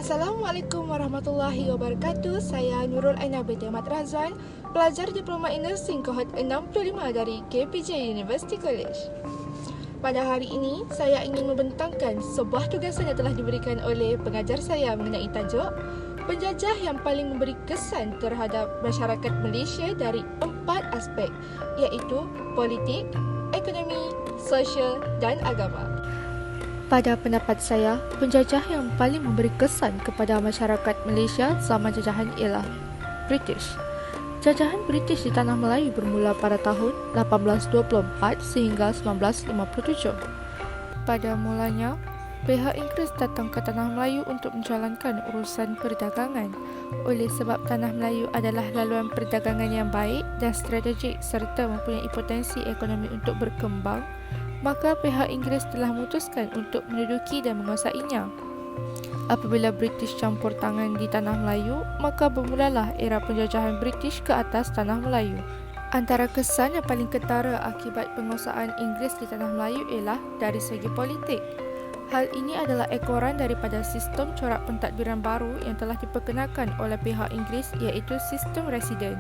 Assalamualaikum warahmatullahi wabarakatuh. Saya Nurul Aina binti Ahmad Razwan, pelajar Diploma in Nursing kohort 65 dari KPJ University College. Pada hari ini, saya ingin membentangkan sebuah tugasan yang telah diberikan oleh pengajar saya mengenai tajuk penjajah yang paling memberi kesan terhadap masyarakat Malaysia dari 4 aspek, iaitu politik, ekonomi, sosial dan agama. Pada pendapat saya, penjajah yang paling memberi kesan kepada masyarakat Malaysia zaman jajahan ialah British. Jajahan British di Tanah Melayu bermula pada tahun 1824 sehingga 1957. Pada mulanya, pihak Inggeris datang ke Tanah Melayu untuk menjalankan urusan perdagangan. Oleh sebab Tanah Melayu adalah laluan perdagangan yang baik dan strategik serta mempunyai potensi ekonomi untuk berkembang, maka pihak Inggeris telah memutuskan untuk menduduki dan menguasainya. Apabila British campur tangan di Tanah Melayu, maka bermulalah era penjajahan British ke atas Tanah Melayu. Antara kesan yang paling ketara akibat penguasaan Inggeris di Tanah Melayu ialah dari segi politik. Hal ini adalah ekoran daripada sistem corak pentadbiran baru yang telah diperkenalkan oleh pihak Inggeris, iaitu sistem residen.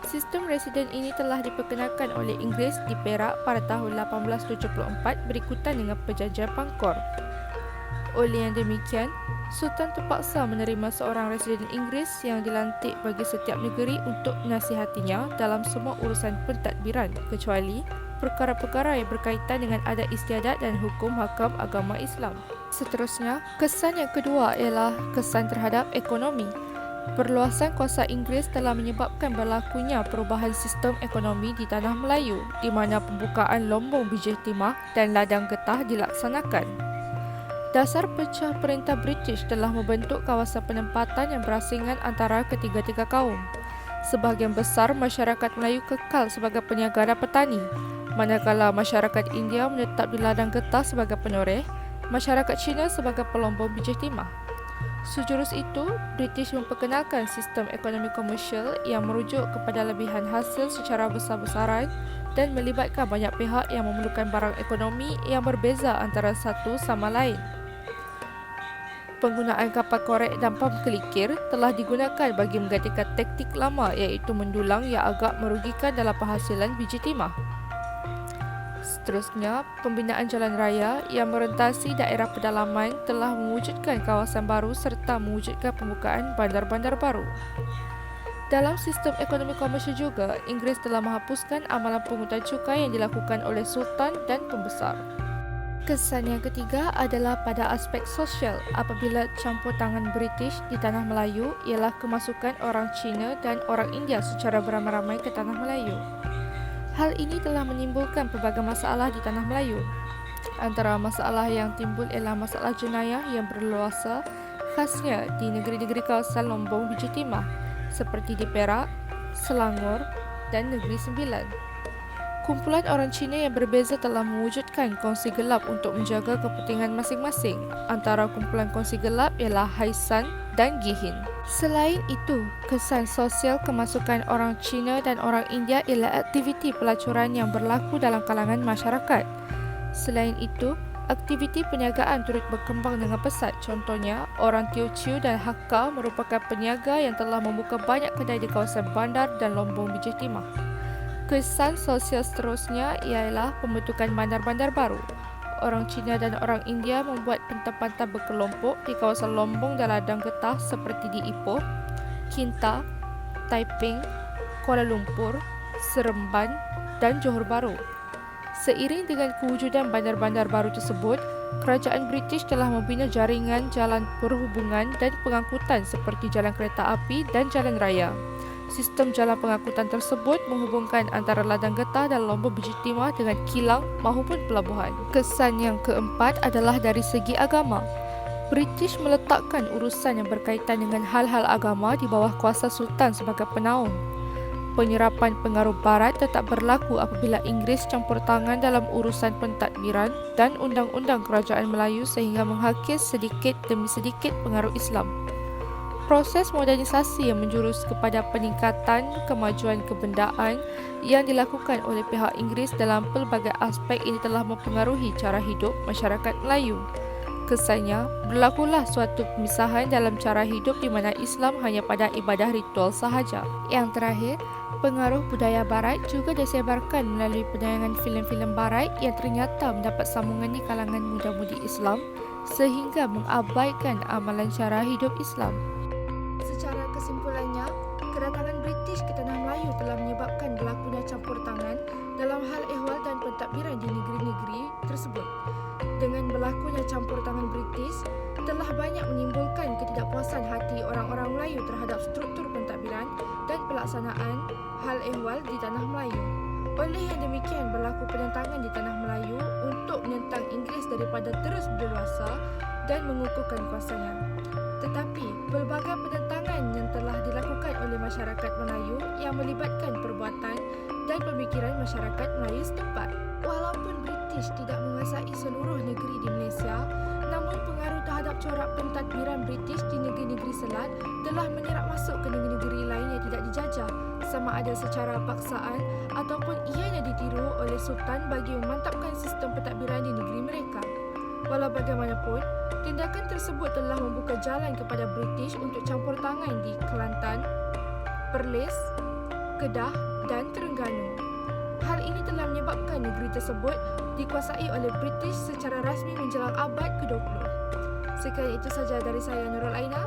Sistem residen ini telah diperkenalkan oleh Inggeris di Perak pada tahun 1874 berikutan dengan penjajah Pangkor. Oleh yang demikian, Sultan terpaksa menerima seorang residen Inggeris yang dilantik bagi setiap negeri untuk menasihatinya dalam semua urusan pentadbiran, kecuali perkara-perkara yang berkaitan dengan adat istiadat dan hukum hakam agama Islam. Seterusnya, kesan yang kedua ialah kesan terhadap ekonomi. Perluasan kuasa Inggeris telah menyebabkan berlakunya perubahan sistem ekonomi di Tanah Melayu, di mana pembukaan lombong biji timah dan ladang getah dilaksanakan. Dasar pecah perintah British telah membentuk kawasan penempatan yang berasingan antara ketiga-tiga kaum. Sebahagian besar masyarakat Melayu kekal sebagai peniaga dan petani, manakala masyarakat India menetap di ladang getah sebagai penoreh, masyarakat Cina sebagai pelombong biji timah. Sejurus itu, British memperkenalkan sistem ekonomi komersial yang merujuk kepada lebihan hasil secara besar-besaran dan melibatkan banyak pihak yang memerlukan barang ekonomi yang berbeza antara satu sama lain. Penggunaan kapal korek dan pam kelikir telah digunakan bagi menggantikan taktik lama, iaitu mendulang yang agak merugikan dalam penghasilan biji timah. Seterusnya, pembinaan jalan raya yang merentasi daerah pedalaman telah mewujudkan kawasan baru serta mewujudkan pembukaan bandar-bandar baru. Dalam sistem ekonomi komersial juga, Inggeris telah menghapuskan amalan pungutan cukai yang dilakukan oleh Sultan dan pembesar. Kesan yang ketiga adalah pada aspek sosial. Apabila campur tangan British di Tanah Melayu ialah kemasukan orang Cina dan orang India secara beramai-ramai ke Tanah Melayu. Hal ini telah menimbulkan pelbagai masalah di Tanah Melayu. Antara masalah yang timbul ialah masalah jenayah yang berleluasa, khasnya di negeri-negeri kawasan lombong biji timah seperti di Perak, Selangor dan Negeri Sembilan. Kumpulan orang Cina yang berbeza telah mewujudkan kongsi gelap untuk menjaga kepentingan masing-masing. Antara kumpulan kongsi gelap ialah Haisan dan Gihin. Selain itu, kesan sosial kemasukan orang Cina dan orang India ialah aktiviti pelacuran yang berlaku dalam kalangan masyarakat. Selain itu, aktiviti perniagaan turut berkembang dengan pesat. Contohnya, orang Teochew dan Hakka merupakan peniaga yang telah membuka banyak kedai di kawasan bandar dan lombong biji timah. Kesan sosial seterusnya ialah pembentukan bandar-bandar baru. Orang Cina dan orang India membuat pentempatan berkelompok di kawasan lombong dan ladang getah seperti di Ipoh, Kinta, Taiping, Kuala Lumpur, Seremban dan Johor Bahru. Seiring dengan kewujudan bandar-bandar baru tersebut, kerajaan British telah membina jaringan jalan perhubungan dan pengangkutan seperti jalan kereta api dan jalan raya. Sistem jalan pengangkutan tersebut menghubungkan antara ladang getah dan lombong biji timah dengan kilang maupun pelabuhan. Kesan yang keempat adalah dari segi agama. British meletakkan urusan yang berkaitan dengan hal-hal agama di bawah kuasa Sultan sebagai penaung. Penyerapan pengaruh barat tetap berlaku apabila Inggeris campur tangan dalam urusan pentadbiran dan undang-undang kerajaan Melayu sehingga menghakis sedikit demi sedikit pengaruh Islam. Proses modernisasi yang menjurus kepada peningkatan kemajuan kebendaan yang dilakukan oleh pihak Inggeris dalam pelbagai aspek ini telah mempengaruhi cara hidup masyarakat Melayu. Kesannya, berlakulah suatu pemisahan dalam cara hidup di mana Islam hanya pada ibadah ritual sahaja. Yang terakhir, pengaruh budaya barat juga disebarkan melalui penayangan filem-filem barat yang ternyata mendapat sambungan di kalangan muda-mudi Islam sehingga mengabaikan amalan cara hidup Islam. Secara kesimpulannya, kedatangan British ke tanah Melayu telah menyebabkan berlakunya campur tangan dalam hal ehwal dan pentadbiran di negeri-negeri tersebut. Dengan berlakunya campur tangan British, telah banyak menimbulkan ketidakpuasan hati orang-orang Melayu terhadap struktur pentadbiran dan pelaksanaan hal ehwal di tanah Melayu. Oleh yang demikian, berlaku penentangan di tanah Melayu untuk menentang Inggeris daripada terus berleluasa dan mengukuhkan kuasanya. Tetapi, pelbagai penentangan yang telah dilakukan oleh masyarakat Melayu yang melibatkan perbuatan dan pemikiran masyarakat Melayu setempat. Walaupun British tidak menguasai seluruh negeri di Malaysia, namun pengaruh terhadap corak pentadbiran British di negeri-negeri Selat telah menyerap masuk ke negeri-negeri lain yang tidak dijajah, sama ada secara paksaan ataupun ianya ditiru oleh Sultan bagi memantapkan sistem pentadbiran di negeri mereka. Walau bagaimanapun, tindakan tersebut telah membuka jalan kepada British untuk campur tangan di Kelantan, Perlis, Kedah dan Terengganu. Hal ini telah menyebabkan negeri tersebut dikuasai oleh British secara rasmi menjelang abad ke-20. Sekian itu saja dari saya, Nurul Aina.